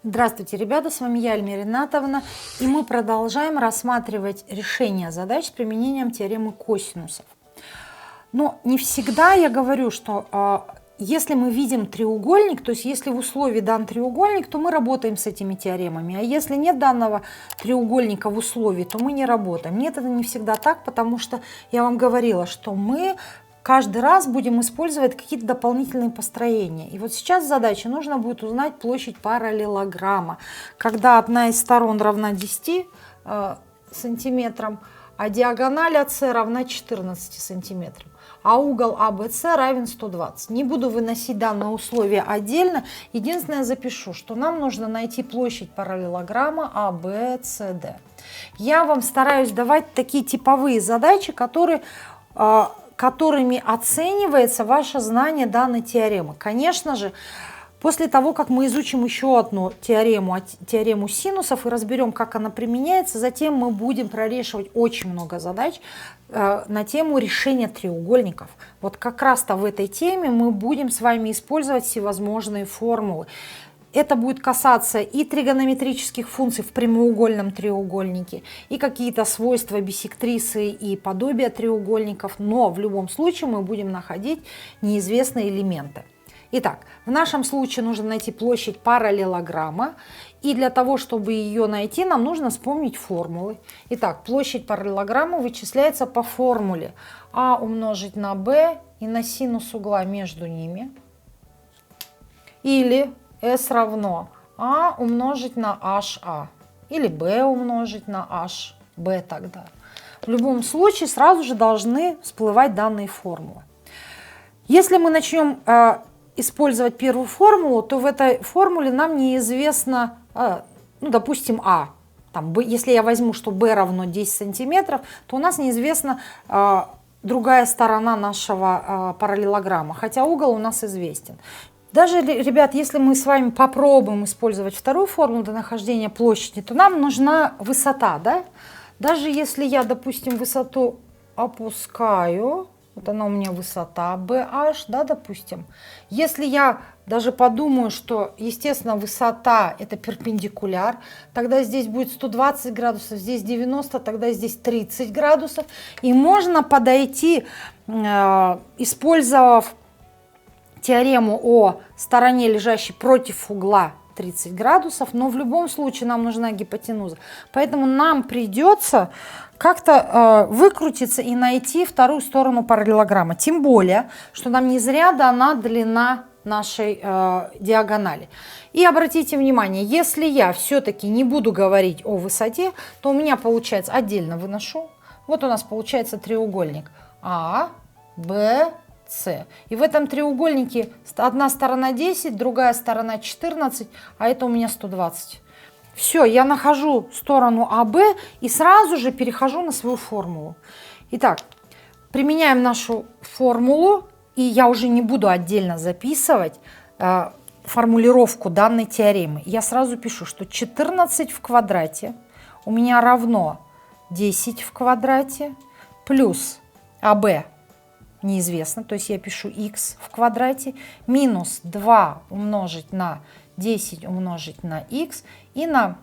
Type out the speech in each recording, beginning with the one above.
Здравствуйте, ребята, с вами я, Альмира Ринатовна, и мы продолжаем рассматривать решение задач с применением теоремы косинусов. Но не всегда я говорю, что если мы видим треугольник, то есть если в условии дан треугольник, то мы работаем с этими теоремами, а если нет данного треугольника в условии, то мы не работаем. Нет, это не всегда так, потому что я вам говорила, что мы каждый раз будем использовать какие-то дополнительные построения. И вот сейчас задача, нужно будет узнать площадь параллелограмма, когда одна из сторон равна 10 сантиметрам, а диагональ АС равна 14 сантиметрам, а угол АБС равен 120. Не буду выносить данное условие отдельно, единственное запишу, что нам нужно найти площадь параллелограмма АБСД. Я вам стараюсь давать такие типовые задачи, которыми оценивается ваше знание данной теоремы. Конечно же, после того, как мы изучим еще одну теорему синусов и разберем, как она применяется, затем мы будем прорешивать очень много задач на тему решения треугольников. Вот как раз-то в этой теме мы будем с вами использовать всевозможные формулы. Это будет касаться и тригонометрических функций в прямоугольном треугольнике, и какие-то свойства биссектрисы и подобия треугольников, но в любом случае мы будем находить неизвестные элементы. Итак, в нашем случае нужно найти площадь параллелограмма, и для того, чтобы ее найти, нам нужно вспомнить формулы. Итак, площадь параллелограмма вычисляется по формуле А умножить на Б и на синус угла между ними, или S равно А умножить на HA, или B умножить на HB тогда. В любом случае сразу же должны всплывать данные формулы. Если мы начнем использовать первую формулу, то в этой формуле нам неизвестно, допустим, А. Если я возьму, что B равно 10 сантиметров, то у нас неизвестна другая сторона нашего параллелограмма, хотя угол у нас известен. Даже, ребят, если мы с вами попробуем использовать вторую формулу для нахождения площади, то нам нужна высота, да? Даже если я, допустим, высоту опускаю, вот она у меня высота BH, да, допустим. Если я даже подумаю, что, естественно, высота это перпендикуляр, тогда здесь будет 120 градусов, здесь 90, тогда здесь 30 градусов. И можно подойти, использовав теорему о стороне, лежащей против угла 30 градусов, но в любом случае нам нужна гипотенуза. Поэтому нам придется как-то выкрутиться и найти вторую сторону параллелограмма. Тем более, что нам не зря дана длина нашей диагонали. И обратите внимание, если я все-таки не буду говорить о высоте, то у меня получается, отдельно выношу, вот у нас получается треугольник А, Б, С. И в этом треугольнике одна сторона 10, другая сторона 14, а это у меня 120. Все, я нахожу сторону АБ и сразу же перехожу на свою формулу. Итак, применяем нашу формулу, и я уже не буду отдельно записывать формулировку данной теоремы. Я сразу пишу, что 14 в квадрате у меня равно 10 в квадрате плюс АБ неизвестно, то есть я пишу x в квадрате минус 2 умножить на 10 умножить на x и на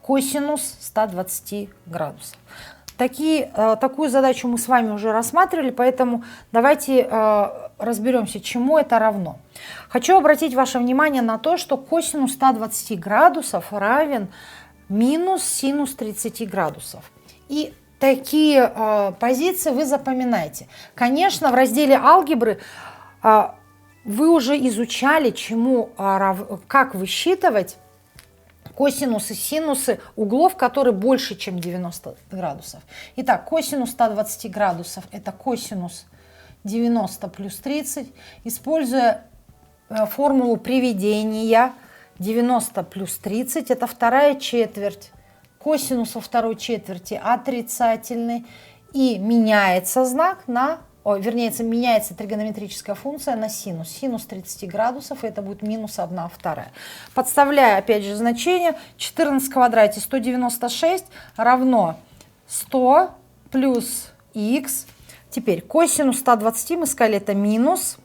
косинус 120 градусов. Такую задачу мы с вами уже рассматривали, поэтому давайте разберемся, чему это равно. Хочу обратить ваше внимание на то, что косинус 120 градусов равен минус синус 30 градусов. И такие позиции вы запоминаете. Конечно, в разделе алгебры вы уже изучали, как высчитывать косинусы, синусы углов, которые больше, чем 90 градусов. Итак, косинус 120 градусов – это косинус 90 плюс 30. Используя формулу приведения, 90 плюс 30 – это вторая четверть. Косинус во второй четверти отрицательный, и меняется знак меняется тригонометрическая функция на синус. Синус 30 градусов, и это будет минус 1/2. Подставляя опять же значение, 14 в квадрате 196 равно 100 плюс х. Теперь косинус 120 мы сказали, это минус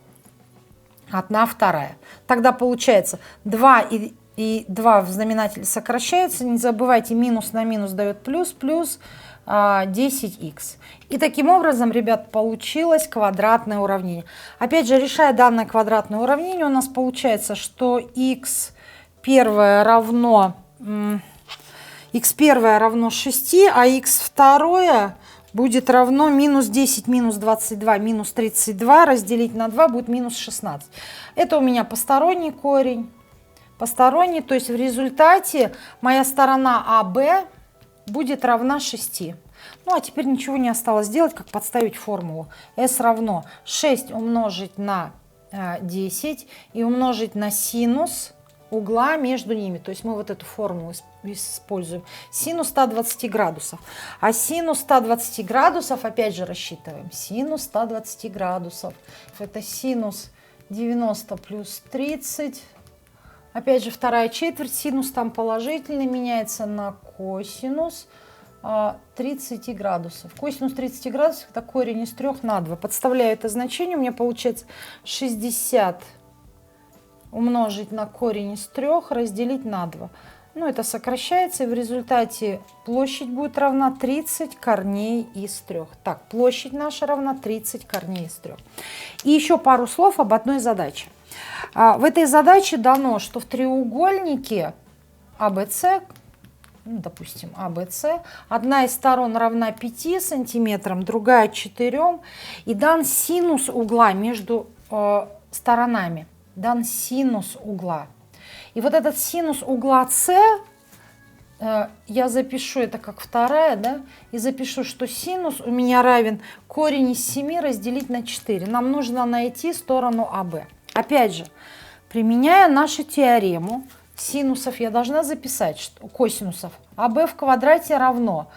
1/2. Тогда получается 2 и и 2 в знаменателе сокращаются. Не забывайте, минус на минус дает плюс, плюс 10х. И таким образом, ребят, получилось квадратное уравнение. Опять же, решая данное квадратное уравнение, у нас получается, что х первое равно 6, а х второе будет равно минус 10, минус 22, минус 32 разделить на 2 будет минус 16. Это у меня посторонний корень. Посторонний, то есть в результате моя сторона АБ будет равна 6. Ну а теперь ничего не осталось делать, как подставить формулу. S равно 6 умножить на 10 и умножить на синус угла между ними. То есть мы вот эту формулу используем. Синус 120 градусов. А синус 120 градусов, опять же, рассчитываем. Синус 120 градусов. Это синус 90 плюс 30. Опять же, вторая четверть. Синус там положительный, меняется на косинус 30 градусов. Косинус 30 градусов – это корень из 3 на 2. Подставляю это значение, у меня получается 60 умножить на корень из 3 разделить на 2. Ну, это сокращается, и в результате площадь будет равна 30 корней из 3. Так, площадь наша равна 30 корней из 3. И еще пару слов об одной задаче. В этой задаче дано, что в треугольнике ABC, допустим, ABC, одна из сторон равна 5 сантиметрам, другая 4, и дан синус угла между сторонами. Дан синус угла. И вот этот синус угла С, я запишу это как вторая, да, и запишу, что синус у меня равен корень из 7 разделить на 4. Нам нужно найти сторону АБ. Опять же, применяя нашу теорему синусов, я должна записать, что косинусов АБ в квадрате равно,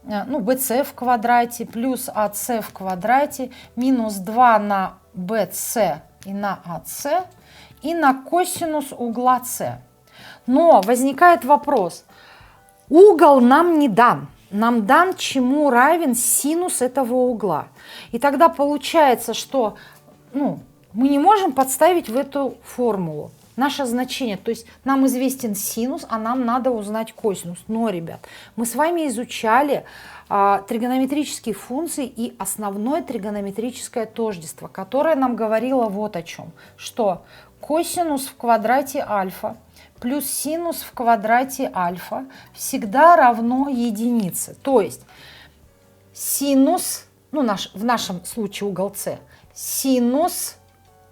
BC в квадрате плюс АС в квадрате минус 2 на BC и на АС и на косинус угла С. Но возникает вопрос, угол нам не дан. Нам дан, чему равен синус этого угла. И тогда получается, что мы не можем подставить в эту формулу наше значение. То есть нам известен синус, а нам надо узнать косинус. Но, ребят, мы с вами изучали тригонометрические функции и основное тригонометрическое тождество, которое нам говорило вот о чем. Что косинус в квадрате альфа плюс синус в квадрате альфа всегда равно единице. То есть синус, в нашем случае угол С, синус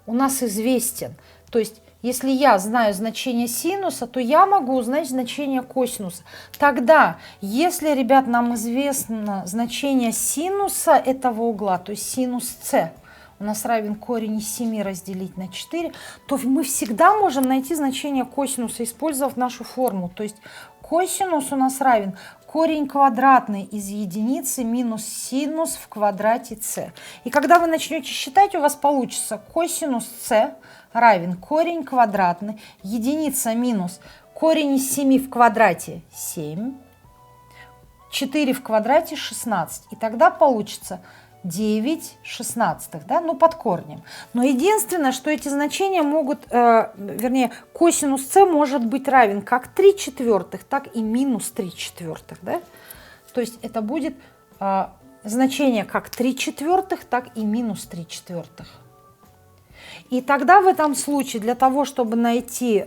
у нас известен. То есть если я знаю значение синуса, то я могу узнать значение косинуса. Тогда, если, ребят, нам известно значение синуса этого угла, то есть синус С у нас равен корень из 7 разделить на 4, то мы всегда можем найти значение косинуса, использовав нашу формулу. То есть косинус у нас равен корень квадратный из единицы минус синус в квадрате С. И когда вы начнете считать, у вас получится косинус С равен корень квадратный, единица минус корень из 7 в квадрате 7, 4 в квадрате 16. И тогда получится 9 шестнадцатых, да, под корнем. Но единственное, что эти значения могут, косинус С может быть равен как 3/4, так и минус 3/4, да. То есть это будет значение как 3/4, так и минус 3/4. И тогда в этом случае для того, чтобы найти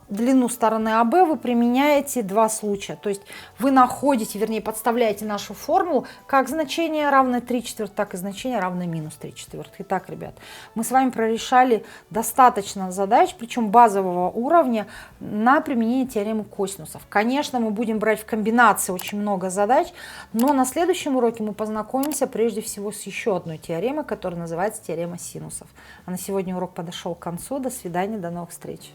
длину стороны АБ, вы применяете два случая. То есть вы находите, подставляете нашу формулу как значение равное 3/4, так и значение равное минус 3/4. Итак, ребят, мы с вами прорешали достаточно задач, причем базового уровня, на применение теоремы косинусов. Конечно, мы будем брать в комбинации очень много задач, но на следующем уроке мы познакомимся прежде всего с еще одной теоремой, которая называется теорема синусов. А на сегодня урок подошел к концу. До свидания, до новых встреч.